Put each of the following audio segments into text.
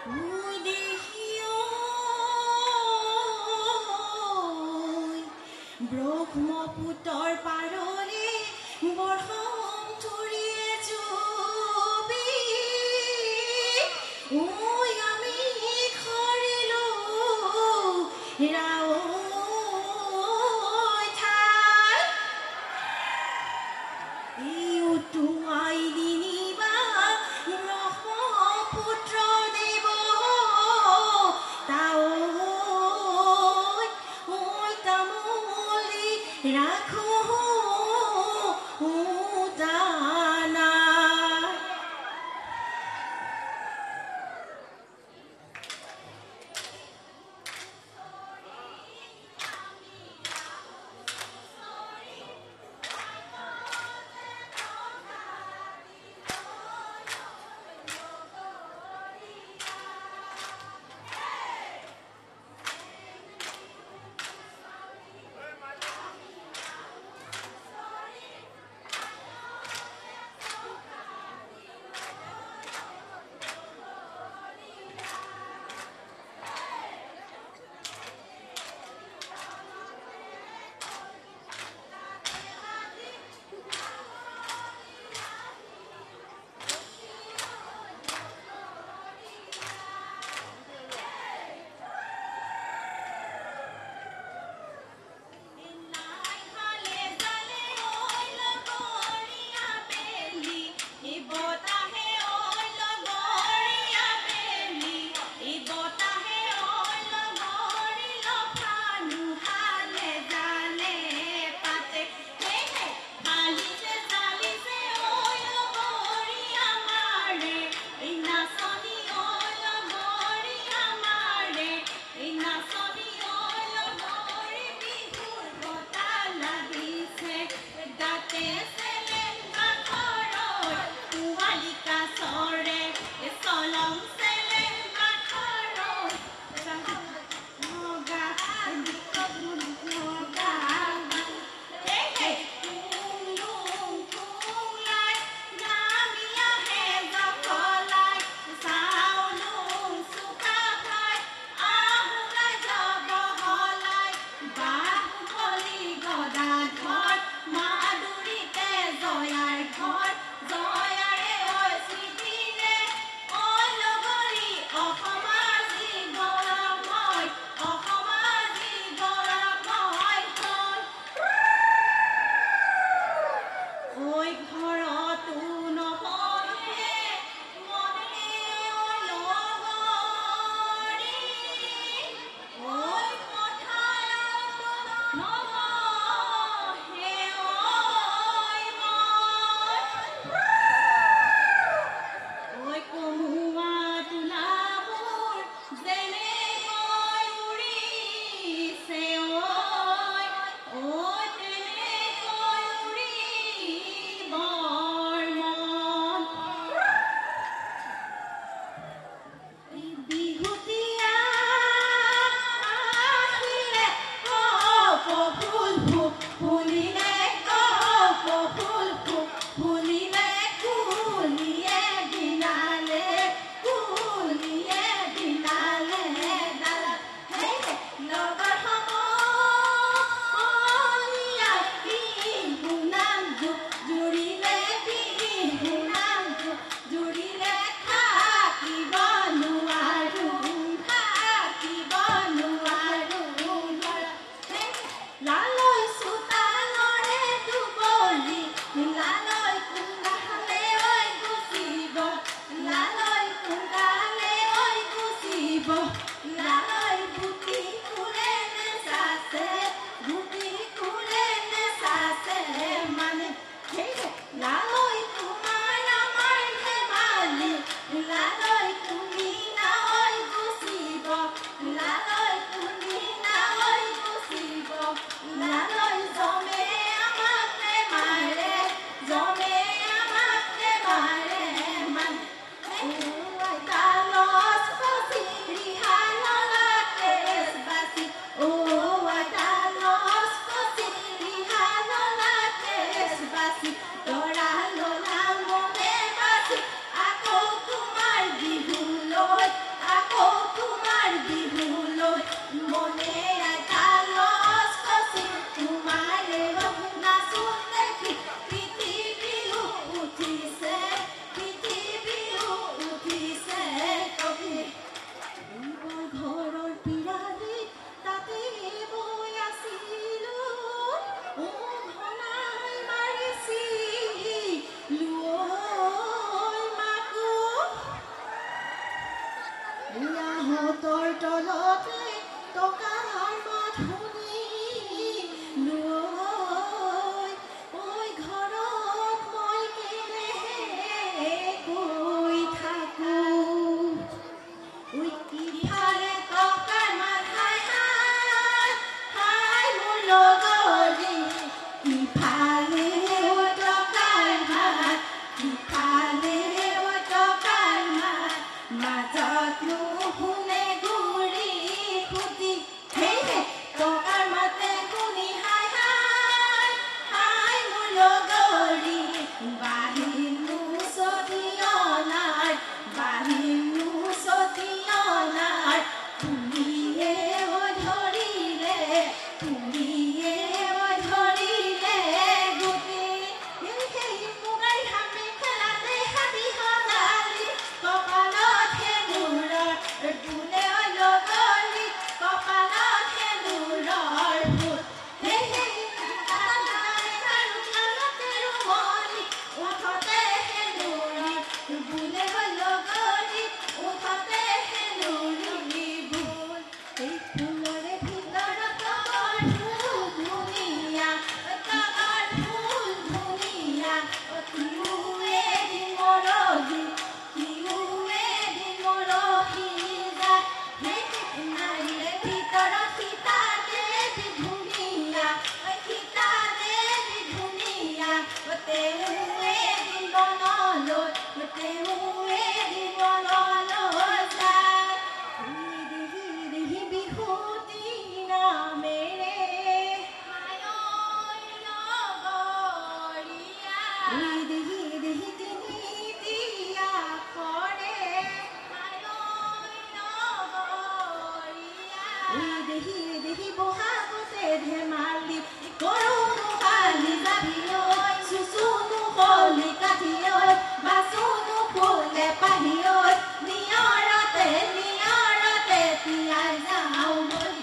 Ui দেহি ব্ৰহ্মপুত্ৰৰ পাৰৰে বৰ্ষম ধৰিয়ে জবি ঐ আমি খৰিলো ৰাও ঠাই এই উটুৱাই দিনিবা ব্ৰহ্মপুত্ৰ দেৱ তাও ঐ তামুলি ৰাখো ইয়াহঁতৰ তলতে টকাৰ মাথনি লৈ ঐ ঘৰত মই কেনেহে কৈ থাকোঁ ঐ ইফালে টকাৰ মাথাই হাই মোৰ লগৰী ইফালে টকাৰ মাত ইফালে টকাৰ মাত মাজত নুশুনে গুৰি খুটি হে টকাৰ মাতে শুনি হাই মোৰ লগৰী বাহিৰনো ছটিয়নাৰ তুমিয়ে ধৰিলে গোটেই সেই মুগাৰ হামে খেলাতে হাবি সজালি কপালত সেন্দুৰৰ ফুলে লগৰী কপালত সেন্দুৰৰ ফুল সেই কালতে ৰুমলি উঠতে সেন্দুৰৰ ফুলে লগৰী উঠতে সেন্দুৰী ফুল এই ফুলৰে ভিতৰত টকাৰ ফুল ধুনীয়া তিউৱে দিন মৰহি যায় নাৰীৰে ভিতৰত সীতা দেৱী ধুনীয়া তেৱে দিন বনলৈ যায় দেহি বিহুতি নামেৰে দেহি তিনিটিয়া কৰে দেহি বহাগতে ধেমালি কৰোঁ কালি যাবি ঐ চুচুনো কলি কাঠি ঐ বাচুনো ফুলে পাহি ঐ নিয়ৰতে তিয়াই যাওঁ বলি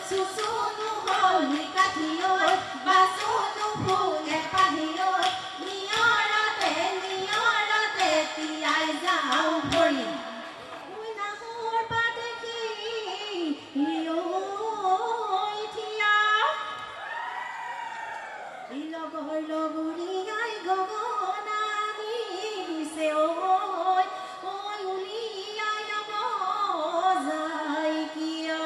চুচুনো হলি কাঠি ঐ বাচুনো ফুলে পাহি ঐ নিয়ৰতে তিয়াই যাওঁ ভৰি নাহৰ পা দেখি লগৰ লগৰীয়াই গগনা নিছে ঐ উলিয়াই ল'ব যায় কিয়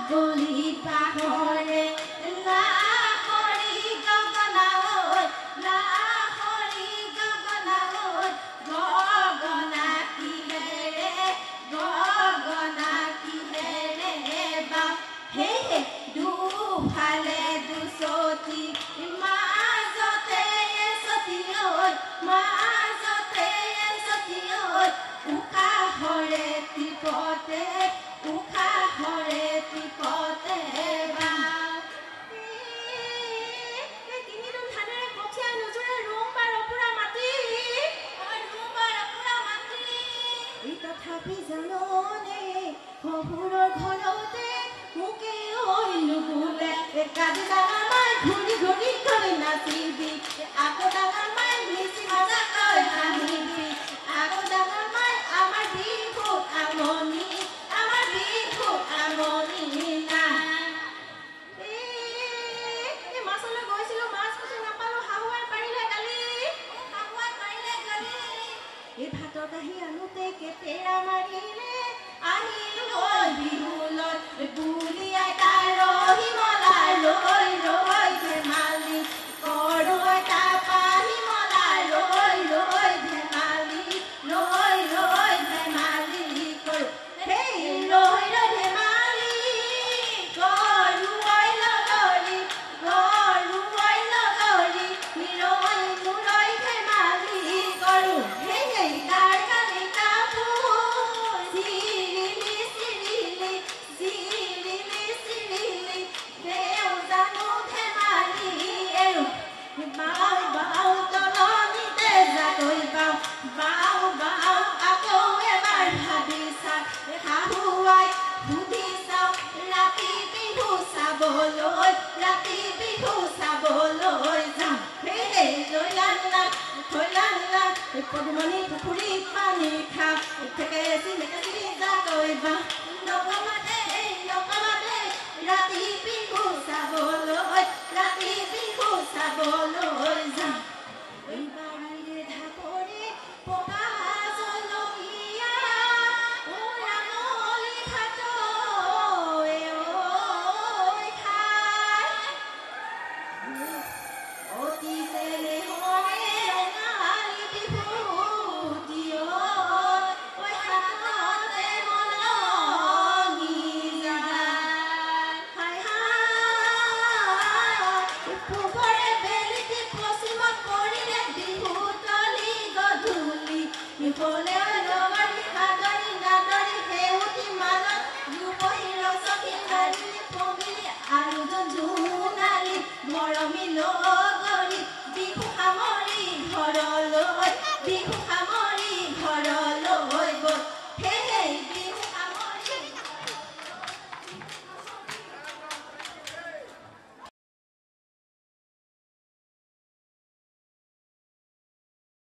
গলি পাহৰে লাহৰি গগনা গগনা কিহেৰে বা হে দুফালে দুচটি মাজতে এচটি উশাহৰে টিপতে বা তিনিদুম ধানেৰে কঠীয়া নোজোৰে ৰুম বাৰ পুৰা মাটি তথাপি জাননে শহুৰৰ ঘৰতে মোকে নুবুলে কাজি ডাঙৰ মাই ঘূৰি কৰি নাচিবি আকৌ ডাঙৰ মাই মিচি মজাকৈ হাঁহিবি আকৌ ডাঙৰ মাই আমাৰ বিহু আমনি না মাছলৈ গৈছিলো মাছ পুঠি নাপালো শাহুৱাই পাৰিলে গালি এই ভাতৰ কাঁহী আনোতে কেতেৰা মাৰিলে আহিলো বিহুলৈ বুলিয়াই তাৰ ৰহিমলা ৰৈ ধেমালি কৰোঁ তাপা হিমলা ৰৈ ধেমালি কৰোঁ সেই ৰৈ ধেমালি কৰোঁ লগৰী যাওঁ নকবা দেই ৰাতি বিহু চাবলৈ যাওঁ বাৰীৰে ঢাপৰে পকা জলকীয়া ৰাঙলী ভাতৈ খাই অতি চেনেহৰে ৰঙালী বিহুটি হাততে মলঙি যায় হাই পূবৰে বেলিটি পশ্চিমত পৰিলে বিহুতলী গধূলি ইফালে লগৰী সাদৰী নাদৰী সেউতি মানত ৰূপহী ৰচকী হাৰিণী পমিলি আৰু জোনালী মৰমী লগ